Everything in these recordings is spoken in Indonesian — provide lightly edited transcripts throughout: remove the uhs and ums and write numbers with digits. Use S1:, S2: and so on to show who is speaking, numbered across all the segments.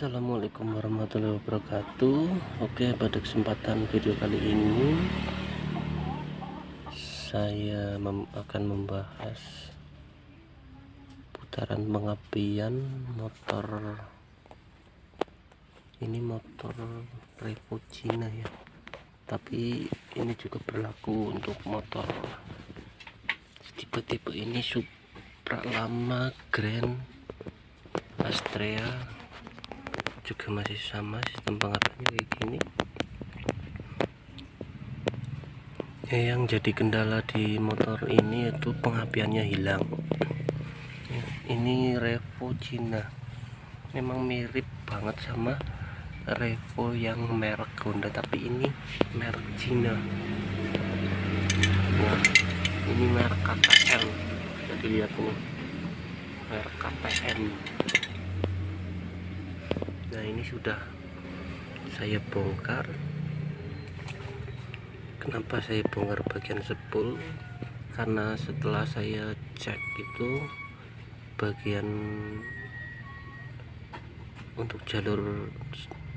S1: Assalamualaikum warahmatullahi wabarakatuh. Oke, pada kesempatan video kali ini saya akan membahas putaran pengapian motor. Ini motor Revo Cina ya, tapi ini juga berlaku untuk motor tipe-tipe ini, Supra lama, Grand, Astrea juga masih sama sistem pengapiannya kayak gini. Yang jadi kendala di motor ini itu pengapiannya hilang. Ini Revo Cina, memang mirip banget sama Revo yang merek Honda, tapi ini merek Cina. Nah, ini merek KTM, jadi lihat nih, merek KTM. Nah, ini sudah saya bongkar. Kenapa saya bongkar bagian spool? Karena setelah saya cek itu bagian untuk jalur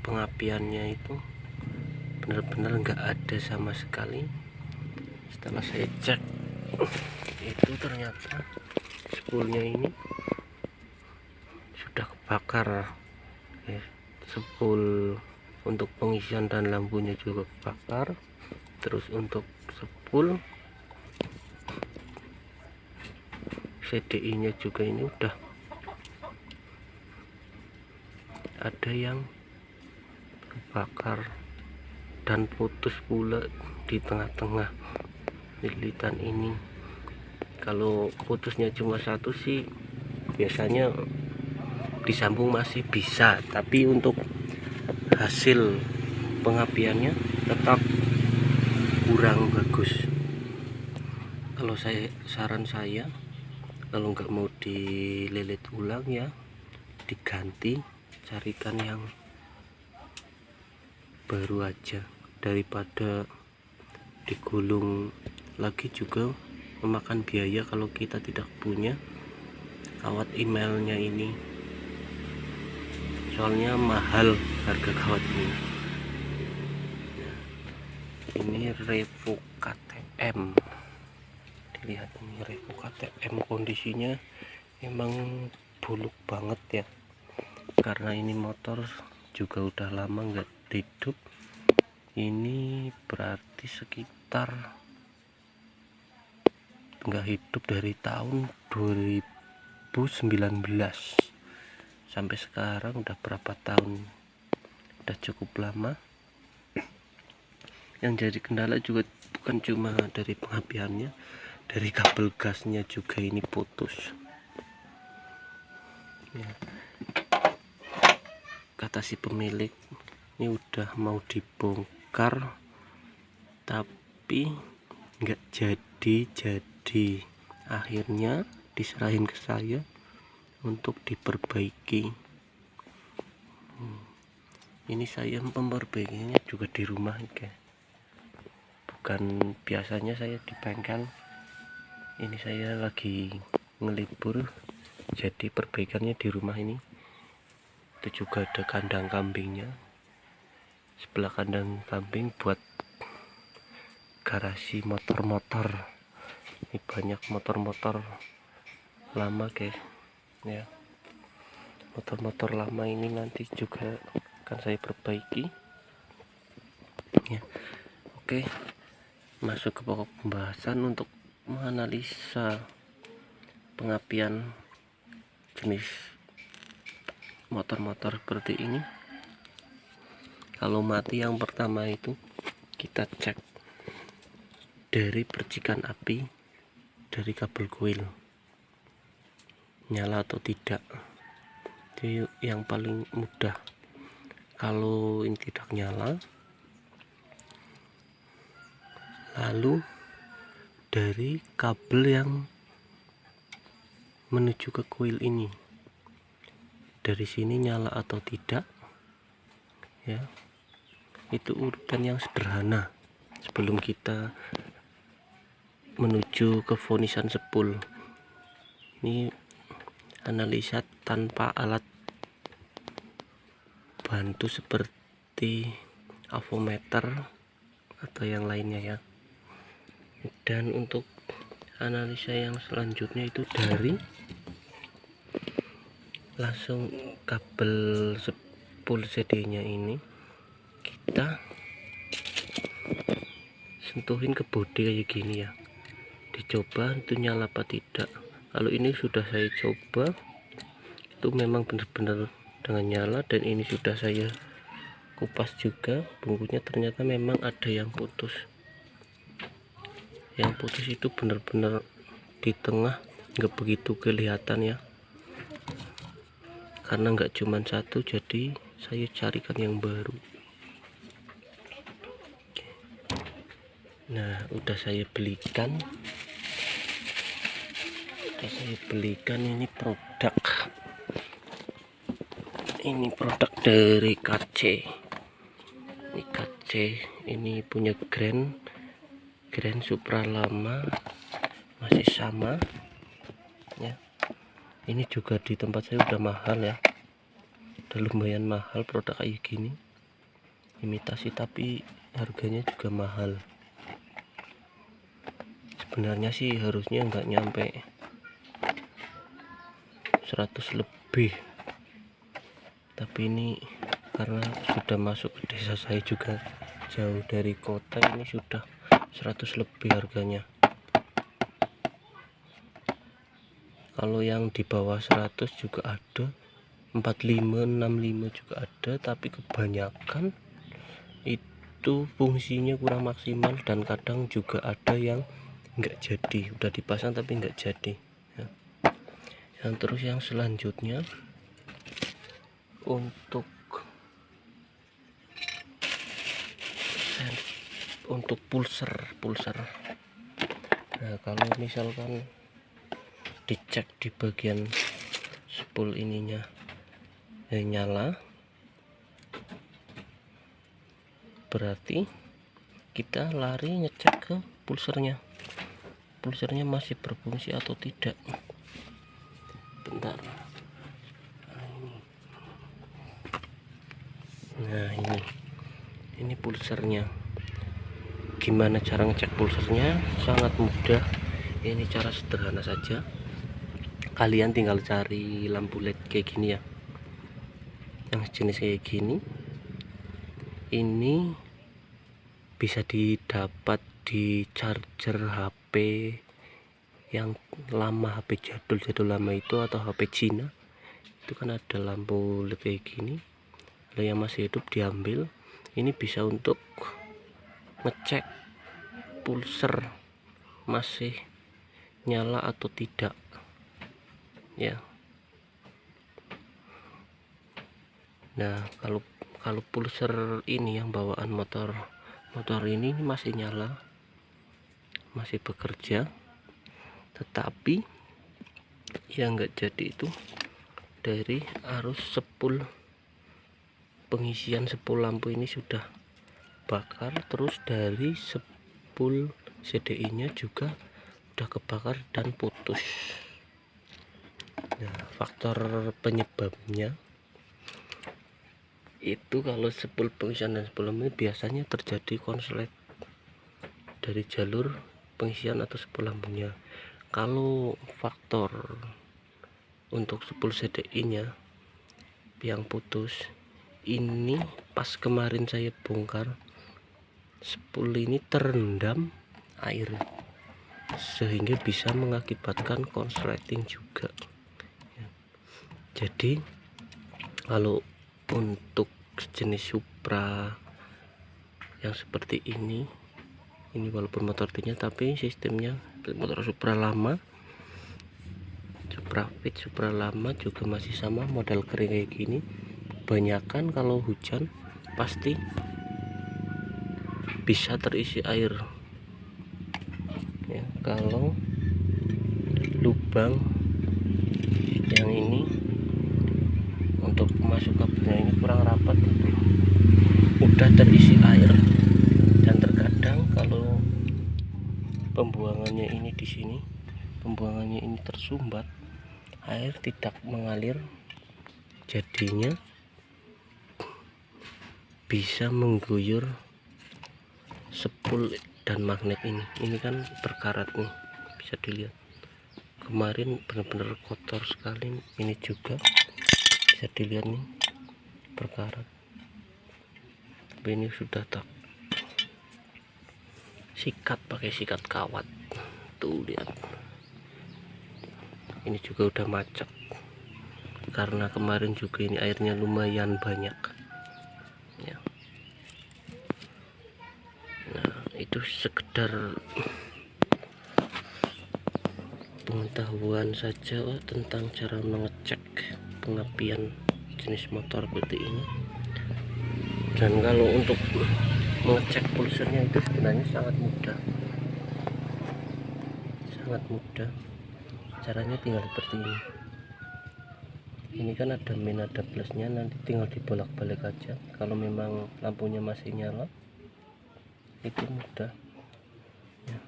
S1: pengapiannya itu benar-benar nggak ada sama sekali. Setelah saya cek itu ternyata spoolnya ini sudah kebakar. Spool untuk pengisian dan lampunya juga kebakar. Terus untuk spool CDI nya juga ini udah ada yang kebakar dan putus pula di tengah-tengah lilitan ini. Kalau putusnya cuma satu sih biasanya disambung masih bisa, tapi untuk hasil pengapiannya tetap kurang bagus. Kalau saran saya, kalau nggak mau dililit ulang ya diganti, carikan yang baru aja daripada digulung lagi, juga memakan biaya kalau kita tidak punya kawat emailnya ini, soalnya mahal harga kawat ini. Ini Revo KTM, dilihat ini Revo KTM, kondisinya emang buluk banget ya, karena ini motor juga udah lama nggak hidup. Ini berarti sekitar nggak hidup dari tahun 2019 sampai sekarang, udah berapa tahun, udah cukup lama. Yang jadi kendala juga bukan cuma dari pengapiannya, dari kabel gasnya juga ini putus ya. Kata si pemilik ini udah mau dibongkar tapi nggak jadi, akhirnya diserahin ke saya untuk diperbaiki. Ini saya memperbaikinya juga di rumah guys, bukan biasanya saya di bengkel. Ini saya lagi ngelibur, jadi perbaikannya di rumah ini. Itu juga ada kandang kambingnya, sebelah kandang kambing buat garasi motor-motor. Ini banyak motor-motor lama guys ya. Motor-motor lama ini nanti juga akan saya perbaiki ya. Oke, masuk ke pokok pembahasan untuk menganalisa pengapian jenis motor-motor seperti ini. Kalau mati, yang pertama itu kita cek dari percikan api dari kabel koil, nyala atau tidak. Itu yang paling mudah. Kalau ini tidak nyala, lalu dari kabel yang menuju ke koil ini, dari sini nyala atau tidak ya. Itu urutan yang sederhana sebelum kita menuju ke fonisan spool. Ini analisa tanpa alat membantu seperti avometer atau yang lainnya ya. Dan untuk analisa yang selanjutnya itu dari langsung kabel full CD nya ini kita sentuhin ke bodi kayak gini ya, dicoba itu nyala apa tidak. Kalau ini sudah saya coba itu memang benar-benar dengan nyala, dan ini sudah saya kupas juga bungkusnya, ternyata memang ada yang putus. Yang putus itu benar-benar di tengah, nggak begitu kelihatan ya, karena nggak cuma satu, jadi saya carikan yang baru. Nah, udah saya belikan ini produk dari KC. Ini KC, ini punya Grand Supra lama, masih sama ya. Ini juga di tempat saya udah mahal ya, udah lumayan mahal produk kayak gini, imitasi tapi harganya juga mahal. Sebenarnya sih harusnya nggak nyampe 100 lebih, tapi ini karena sudah masuk ke desa saya juga jauh dari kota, ini sudah 100 lebih harganya. Kalau yang di bawah 100 juga ada, 45, 65 juga ada, tapi kebanyakan itu fungsinya kurang maksimal, dan kadang juga ada yang nggak jadi, udah dipasang tapi nggak jadi ya. Terus yang selanjutnya untuk pulser. Nah, kalau misalkan dicek di bagian spool ininya nyala, berarti kita lari ngecek ke pulsernya masih berfungsi atau tidak. Bentar. Nah, ini pulsernya. Gimana cara ngecek pulsernya? Sangat mudah. Ini cara sederhana saja. Kalian tinggal cari lampu LED kayak gini ya, yang jenis kayak gini. Ini bisa didapat di charger HP yang lama, HP jadul lama itu, atau HP Cina itu kan ada lampu LED kayak gini. Kalau yang masih hidup diambil. Ini bisa untuk ngecek pulser masih nyala atau tidak ya. Nah, kalau pulser ini yang bawaan motor ini masih nyala, masih bekerja, tetapi yang enggak jadi itu dari arus spool pengisian spool lampu ini sudah bakar, terus dari spool CDI nya juga udah kebakar dan putus. Nah, faktor penyebabnya itu kalau spool pengisian dan spool lampu biasanya terjadi konslet dari jalur pengisian atau spool lampunya. Kalau faktor untuk spool CDI nya yang putus, ini pas kemarin saya bongkar, spool ini terendam air sehingga bisa mengakibatkan konsleting juga. Jadi kalau untuk jenis Supra yang seperti ini walaupun motor T-nya tapi sistemnya motor Supra lama, Supra Fit, Supra lama juga masih sama, model kering kayak gini. Kebanyakan kalau hujan pasti bisa terisi air ya. Kalau lubang yang ini untuk masuk kabelnya ini kurang rapat, udah terisi air, dan terkadang kalau pembuangannya ini di sini, pembuangannya ini tersumbat, air tidak mengalir, jadinya bisa mengguyur spool dan magnet ini kan berkarat nih, bisa dilihat kemarin benar-benar kotor sekali. Ini juga bisa dilihat nih berkarat, tapi ini sudah tak sikat pakai sikat kawat tuh, lihat ini juga udah macet karena kemarin juga ini airnya lumayan banyak ya. Nah, itu sekedar pengetahuan saja tentang cara mengecek pengapian jenis motor seperti ini. Dan kalau untuk mengecek pulsernya itu sebenarnya sangat mudah, caranya tinggal seperti ini. Ini kan ada min ada plusnya, nanti tinggal dibolak-balik aja. Kalau memang lampunya masih nyala itu mudah ya.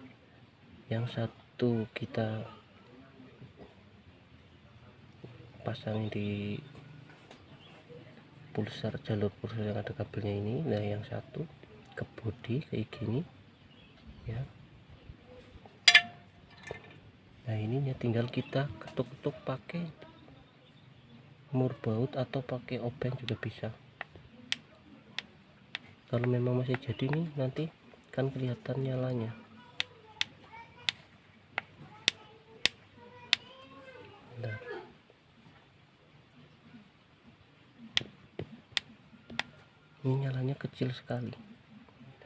S1: Yang satu kita pasang di jalur pulsar yang ada kabelnya ini. Nah, yang satu ke bodi kayak gini ya. Nah, ininya tinggal kita ketuk-ketuk pakai murbaut atau pakai obeng juga bisa. Kalau memang masih jadi nih, nanti kan kelihatan nyalanya. Nah, ini nyalanya kecil sekali,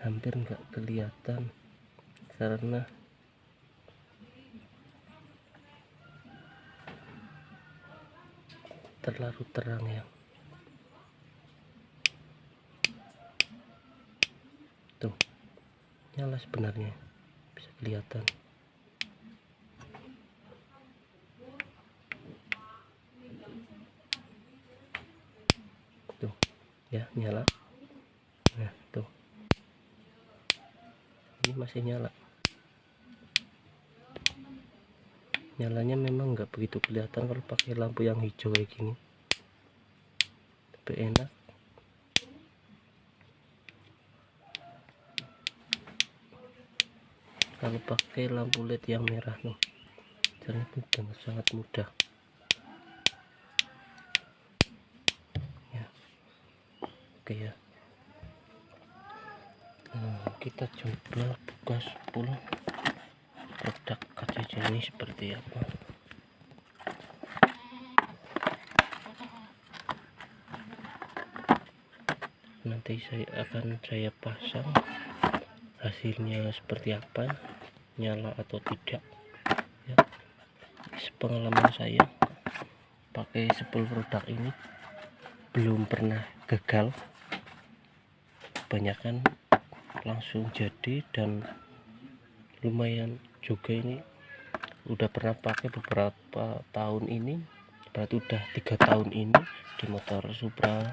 S1: hampir nggak kelihatan karena terlalu terang ya. Tuh, nyala sebenarnya, bisa kelihatan. Tuh ya, nyala. Nah, tuh ini masih nyala. Nyalanya memang nggak begitu kelihatan kalau pakai lampu yang hijau kayak gini, tapi enak. Kalau pakai lampu LED yang merah nih, caranya pun sangat mudah ya. Oke ya. Nah, kita coba buka spool produk KCC ini seperti apa. Nanti saya pasang hasilnya seperti apa, nyala atau tidak ya. Sepengalaman saya pakai spool produk ini belum pernah gagal, kebanyakan langsung jadi, dan lumayan juga. Ini udah pernah pakai beberapa tahun ini, berarti udah 3 tahun ini di motor Supra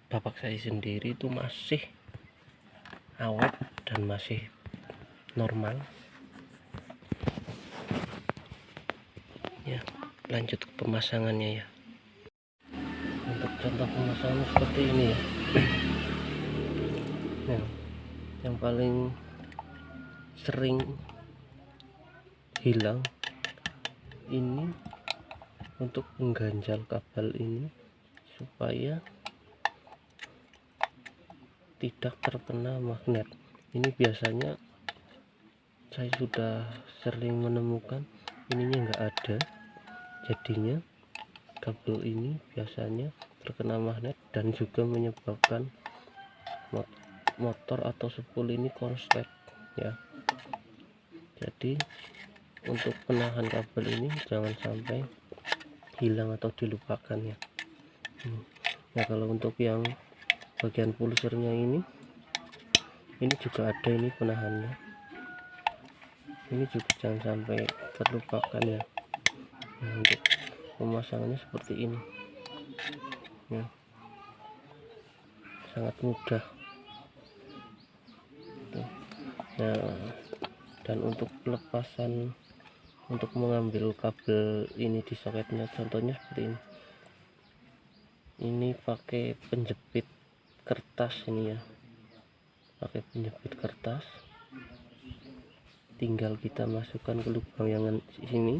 S1: bapak saya sendiri itu masih awet dan masih normal ya. Lanjut ke pemasangannya ya. Untuk contoh pemasangan seperti ini ya. Nah, yang paling sering hilang ini untuk mengganjal kabel ini supaya tidak terkena magnet. Ini biasanya saya sudah sering menemukan ininya nggak ada, jadinya kabel ini biasanya terkena magnet dan juga menyebabkan motor atau spool ini konslet ya. Jadi untuk penahan kabel ini jangan sampai hilang atau dilupakan ya. Nah, kalau untuk yang bagian pulsernya ini juga ada ini penahannya. Ini juga jangan sampai terlupakan ya. Nah, untuk pemasangannya seperti ini ya, sangat mudah tuh. Nah, dan untuk pelepasan, untuk mengambil kabel ini di soketnya, contohnya seperti ini pakai penjepit kertas ini ya, pakai penjepit kertas. Tinggal kita masukkan ke lubang yang sini,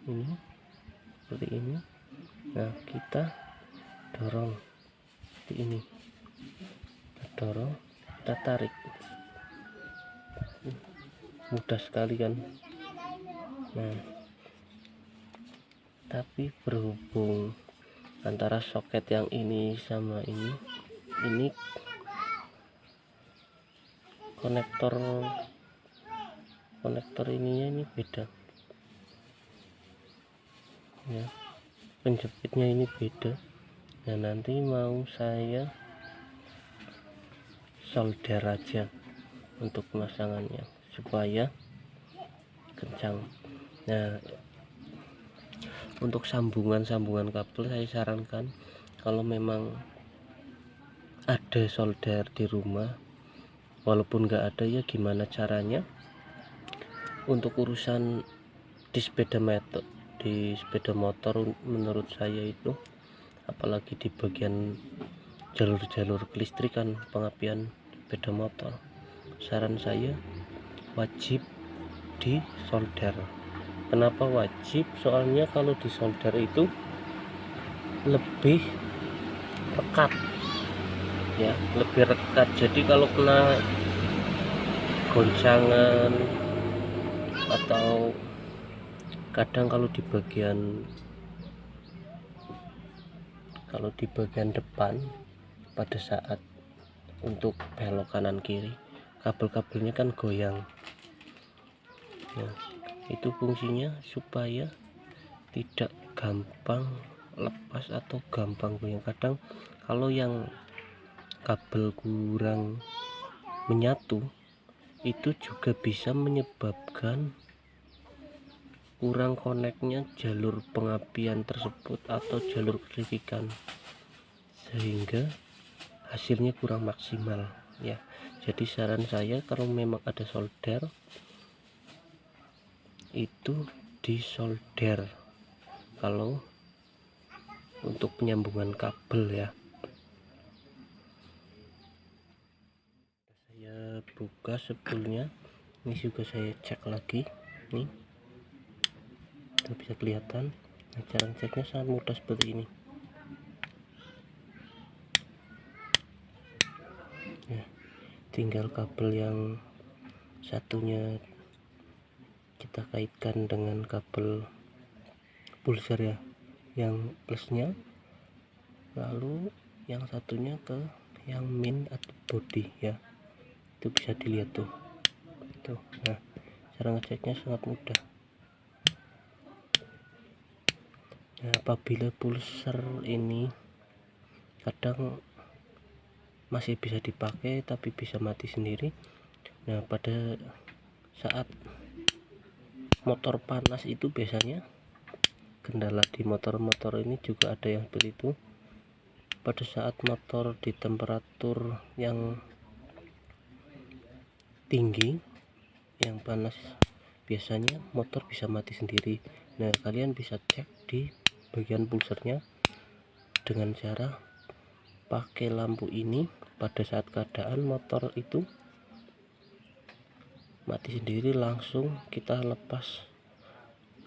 S1: ini seperti ini. Nah, kita dorong seperti ini, kita dorong, kita tarik. Mudah sekali kan. Nah, tapi berhubung antara soket yang ini sama ini konektor ininya ini beda ya, penjepitnya ini beda. Nah, nanti mau saya solder aja untuk pemasangannya supaya kencang. Nah, untuk sambungan kabel saya sarankan kalau memang ada solder di rumah, walaupun nggak ada ya gimana caranya untuk urusan di sepeda motor menurut saya itu, apalagi di bagian jalur-jalur kelistrikan pengapian sepeda motor, saran saya wajib di solder. Kenapa wajib? Soalnya kalau di solder itu lebih rekat ya, lebih rekat. Jadi kalau kena goncangan atau kadang kalau di bagian depan pada saat untuk belok kanan kiri, kabel-kabelnya kan goyang. Nah, itu fungsinya supaya tidak gampang lepas atau gampang goyang. Kadang kalau yang kabel kurang menyatu itu juga bisa menyebabkan kurang koneknya jalur pengapian tersebut atau jalur kelistrikan, sehingga hasilnya kurang maksimal ya. Jadi saran saya kalau memang ada solder itu disolder kalau untuk penyambungan kabel ya. Saya buka sebetulnya, ini juga saya cek lagi nih, itu bisa kelihatan. Nah, cara ceknya sangat mudah seperti ini ya. Tinggal kabel yang satunya kita kaitkan dengan kabel pulser ya, yang plusnya, lalu yang satunya ke yang min atau body ya. Itu bisa dilihat tuh. Nah, cara ngeceknya sangat mudah. Nah, apabila pulser ini kadang masih bisa dipakai tapi bisa mati sendiri. Nah, pada saat motor panas itu biasanya kendala di motor-motor ini juga ada yang seperti itu. Pada saat motor di temperatur yang tinggi, yang panas, biasanya motor bisa mati sendiri. Nah, kalian bisa cek di bagian pulsernya dengan cara pakai lampu ini. Pada saat keadaan motor itu mati sendiri, langsung kita lepas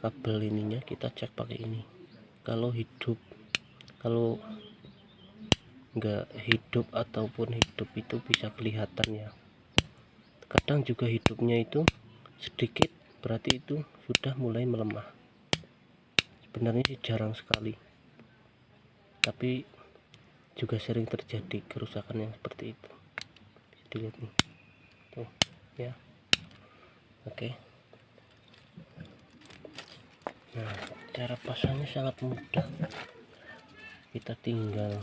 S1: kabel ininya, kita cek pakai ini. Kalau hidup, kalau nggak hidup ataupun hidup itu bisa kelihatan ya. Kadang juga hidupnya itu sedikit, berarti itu sudah mulai melemah. Sebenarnya sih jarang sekali, tapi juga sering terjadi kerusakan yang seperti itu. Bisa dilihat nih tuh ya. Oke. Nah, cara pasangnya sangat mudah, kita tinggal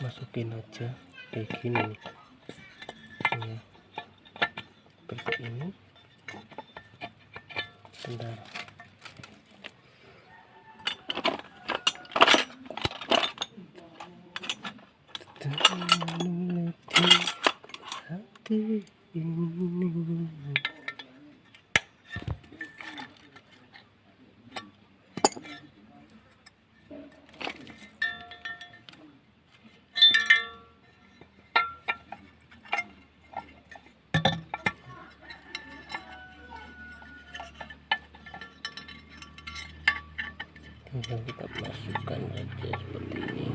S1: masukin aja kayak gini nih ya, seperti ini. Bentar. Hati ini tinggal kita masukkan saja seperti ini.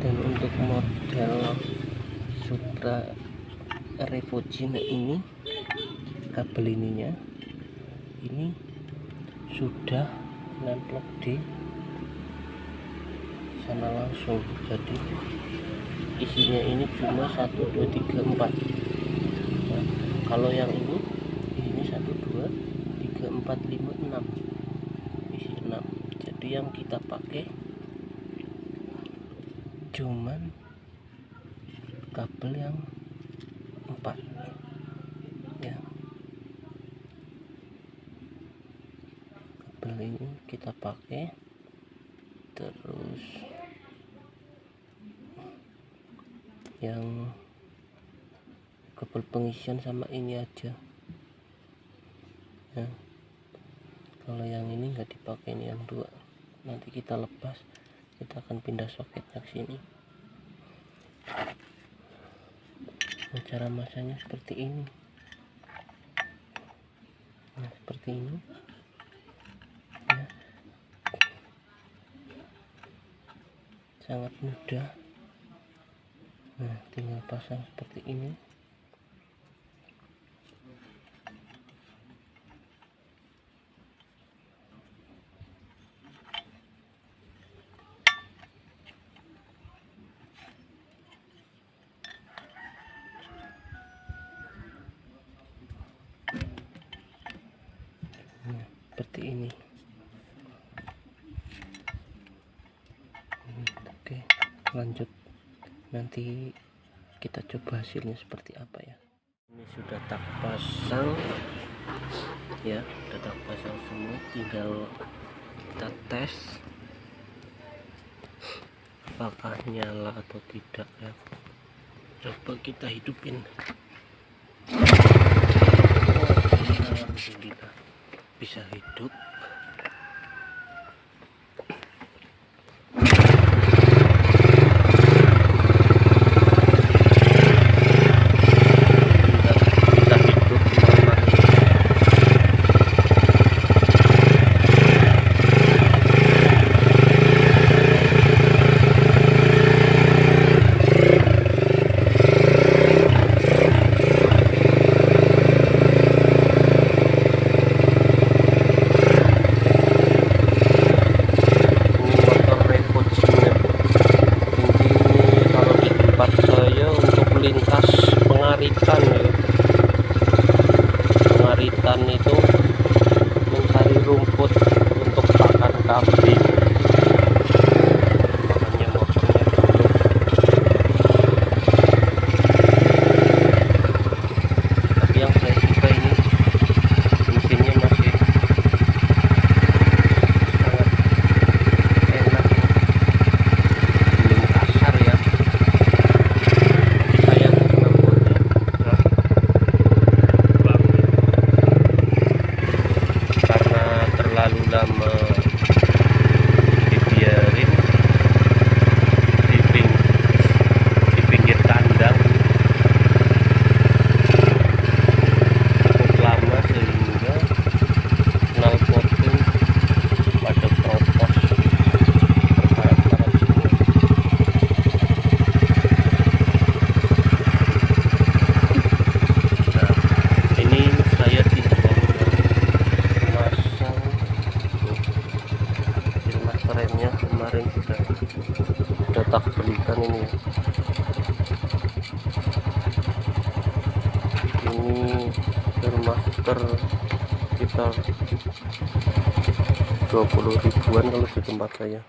S1: Dan untuk model Supra Revogine ini, kabel ininya ini sudah nemplok di sana langsung, jadi isinya ini cuma 1 2 3 4. Nah, kalau yang ini 1 2 3 4 5 6, isi 6. Jadi yang kita pakai cuman kabel yang 4 ya. Kabel ini kita pakai, terus yang kabel pengisian sama ini aja ya. Kalau yang ini nggak dipakai, ini yang 2. Nanti kita lepas, kita akan pindah soketnya ke sini. Nah, cara masangnya seperti ini. Nah, seperti ini ya. Sangat mudah. Nah, tinggal pasang seperti ini. Nah, seperti ini. Oke, lanjut. Nanti kita coba hasilnya seperti apa ya. Ini sudah tak pasang ya, sudah tak pasang semua, tinggal kita tes apakah nyala atau tidak ya. Coba kita hidupin. Alhamdulillah bisa hidup. Lintas pengaritan ya. Pengaritan itu mencari rumput untuk pakan kambing. Makanya motornya dulu. Tapi yang saya suka ini mesinnya masih sangat enak, belum kasar ya. ini termaster sekitar 20 ribuan kalau di tempat saya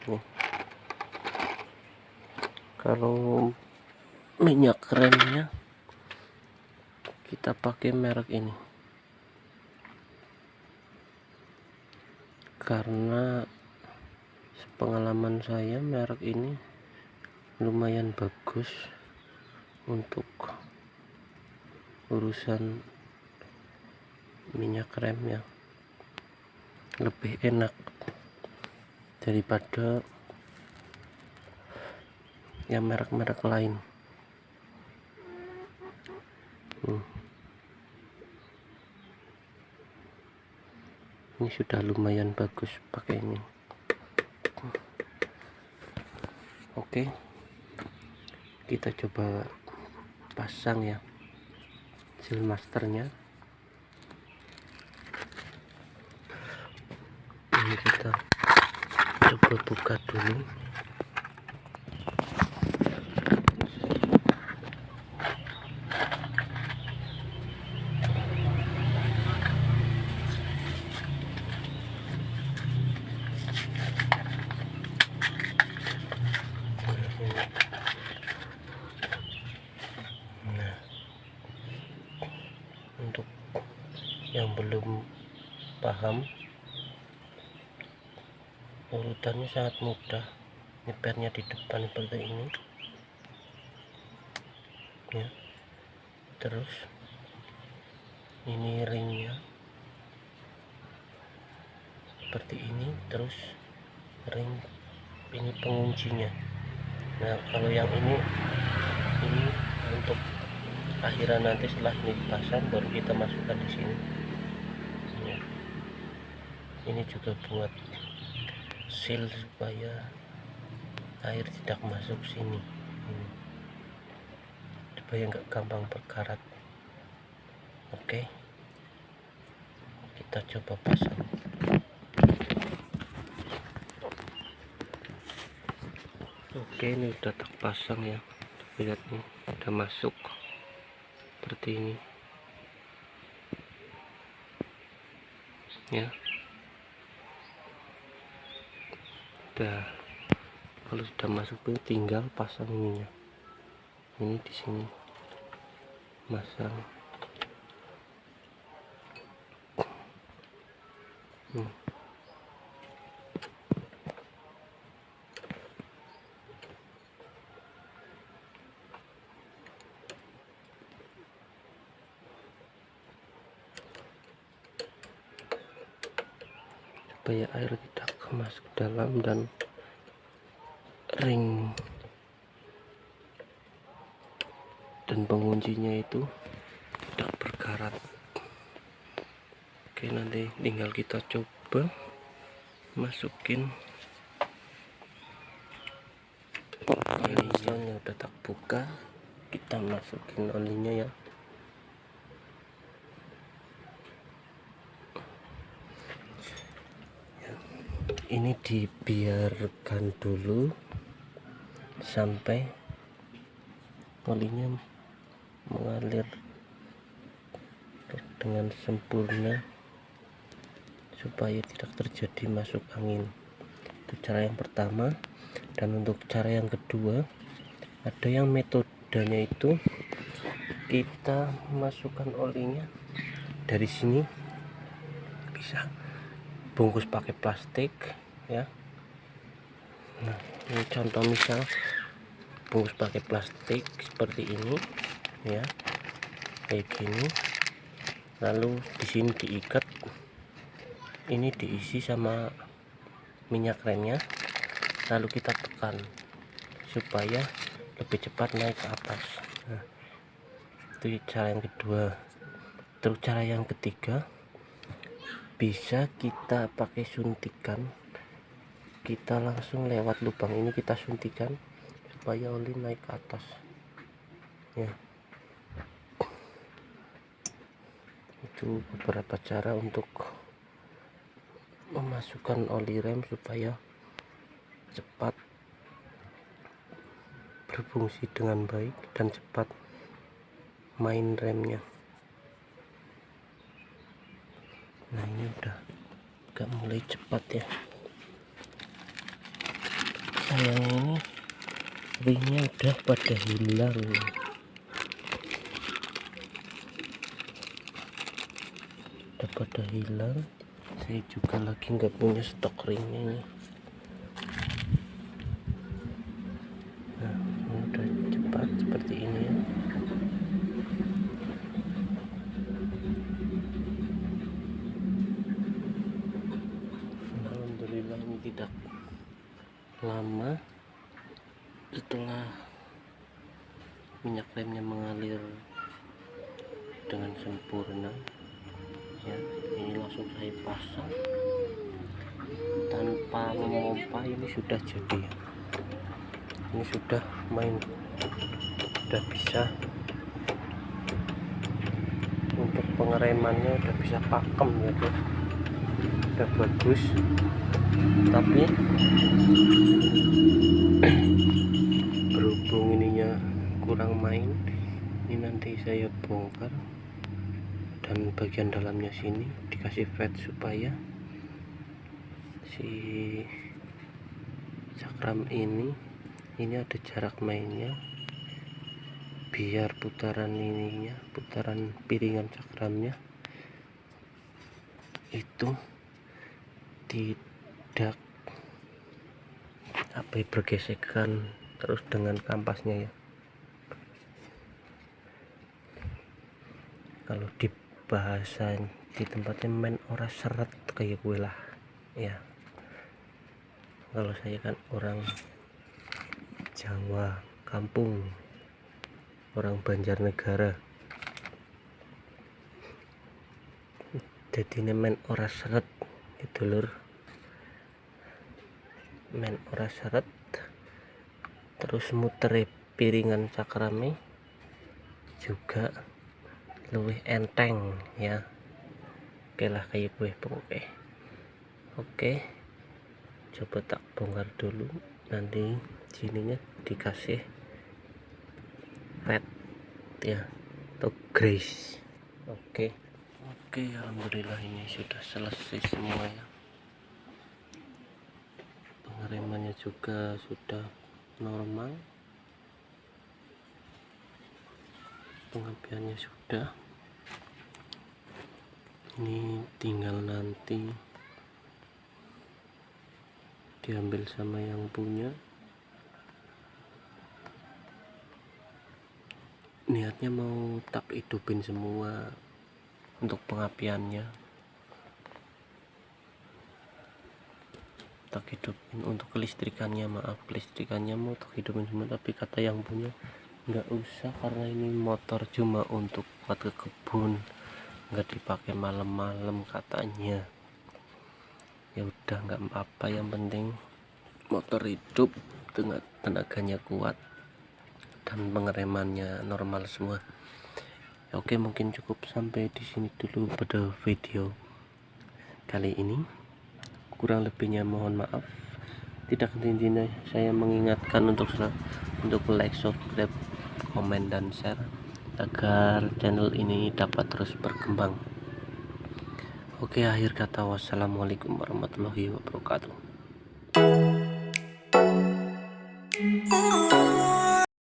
S1: nih. Kalau minyak remnya kita pakai merek ini karena sepengalaman saya merek ini lumayan bagus untuk urusan minyak remnya, lebih enak daripada yang merek-merek lain. Ini sudah lumayan bagus pakai ini. Oke, kita coba pasang ya Sealmasternya. Ini kita coba buka dulu. Nah, untuk yang belum paham, urutannya sangat mudah. Nyepernya di depan seperti ini ya, terus ini ringnya seperti ini, terus ring ini penguncinya. Nah, kalau yang ini untuk akhiran nanti setelah ini dipasang baru kita masukkan di sini ya. Ini juga buat seal supaya air tidak masuk sini, supaya nggak gampang berkarat. Oke, kita coba pasang. Oke, ini udah terpasang ya, lihat nih udah masuk seperti ini ya. Udah, kalau sudah masuk tuh tinggal pasang ininya. Ini di sini masang. Supaya air tidak masuk dalam dan ring dan penguncinya itu tidak berkarat. Oke, nanti tinggal kita coba masukin olinya. Udah tak buka, kita masukin olinya ya. Ini dibiarkan dulu sampai olinya mengalir dengan sempurna supaya tidak terjadi masuk angin. Itu cara yang pertama. Dan untuk cara yang kedua, ada yang metodenya itu kita masukkan olinya dari sini, bisa bungkus pakai plastik ya. Nah, ini contoh misal bungkus pakai plastik seperti ini ya, kayak gini. Lalu di sini diikat, ini diisi sama minyak remnya, lalu kita tekan supaya lebih cepat naik ke atas. Nah, itu cara yang kedua. Terus cara yang ketiga, bisa kita pakai suntikan, kita langsung lewat lubang ini kita suntikan supaya oli naik ke atas ya. Itu beberapa cara untuk memasukkan oli rem supaya cepat berfungsi dengan baik dan cepat main remnya. Nah ini udah agak mulai cepat ya. Sayangnya ini ringnya udah pada hilang. Saya juga lagi nggak punya stok ringnya ini. Nah ini udah cepat seperti ini ya. Alhamdulillah ini tidak lama setelah minyak remnya mengalir dengan sempurna ya. Ini langsung saya pasang tanpa memompa. Ini sudah jadi ya. Ini sudah main, sudah bisa untuk pengeremannya, udah bisa pakem ya tuh, udah bagus. Tapi berhubung ininya kurang main, ini nanti saya bongkar dan bagian dalamnya sini dikasih vet supaya si cakram ini ada jarak mainnya, biar putaran piringan cakramnya itu tidak bergesekan terus dengan kampasnya ya. Kalau di bahasa di tempatnya main ora seret kayak gue lah ya. Kalau saya kan orang Jawa kampung, orang Banjarnegara, jadi ini main ora seret gitu lur. Main ora seret terus muter piringan cakrame juga lebih enteng ya. Oke lah kayak gue pokoknya. Oke, coba tak bongkar dulu, nanti sininya dikasih red ya atau grease. Oke, alhamdulillah ini sudah selesai semua ya. Pengeremannya juga sudah normal, pengapiannya sudah. Ini tinggal nanti diambil sama yang punya. Niatnya mau tak hidupin semua untuk pengapiannya, tak hidupin untuk kelistrikannya. Kelistrikannya mau tak hidupin semua, tapi kata yang punya nggak usah karena ini motor cuma untuk buat ke kebun, nggak dipakai malam-malam katanya. Ya udah nggak apa-apa, yang penting motor hidup, tenaganya kuat dan pengeremannya normal semua. Oke, mungkin cukup sampai di sini dulu pada video kali ini. Kurang lebihnya mohon maaf. Tidak henti-hentinya saya mengingatkan untuk like, subscribe, komen dan share agar channel ini dapat terus berkembang. Oke, akhir kata wassalamualaikum warahmatullahi wabarakatuh.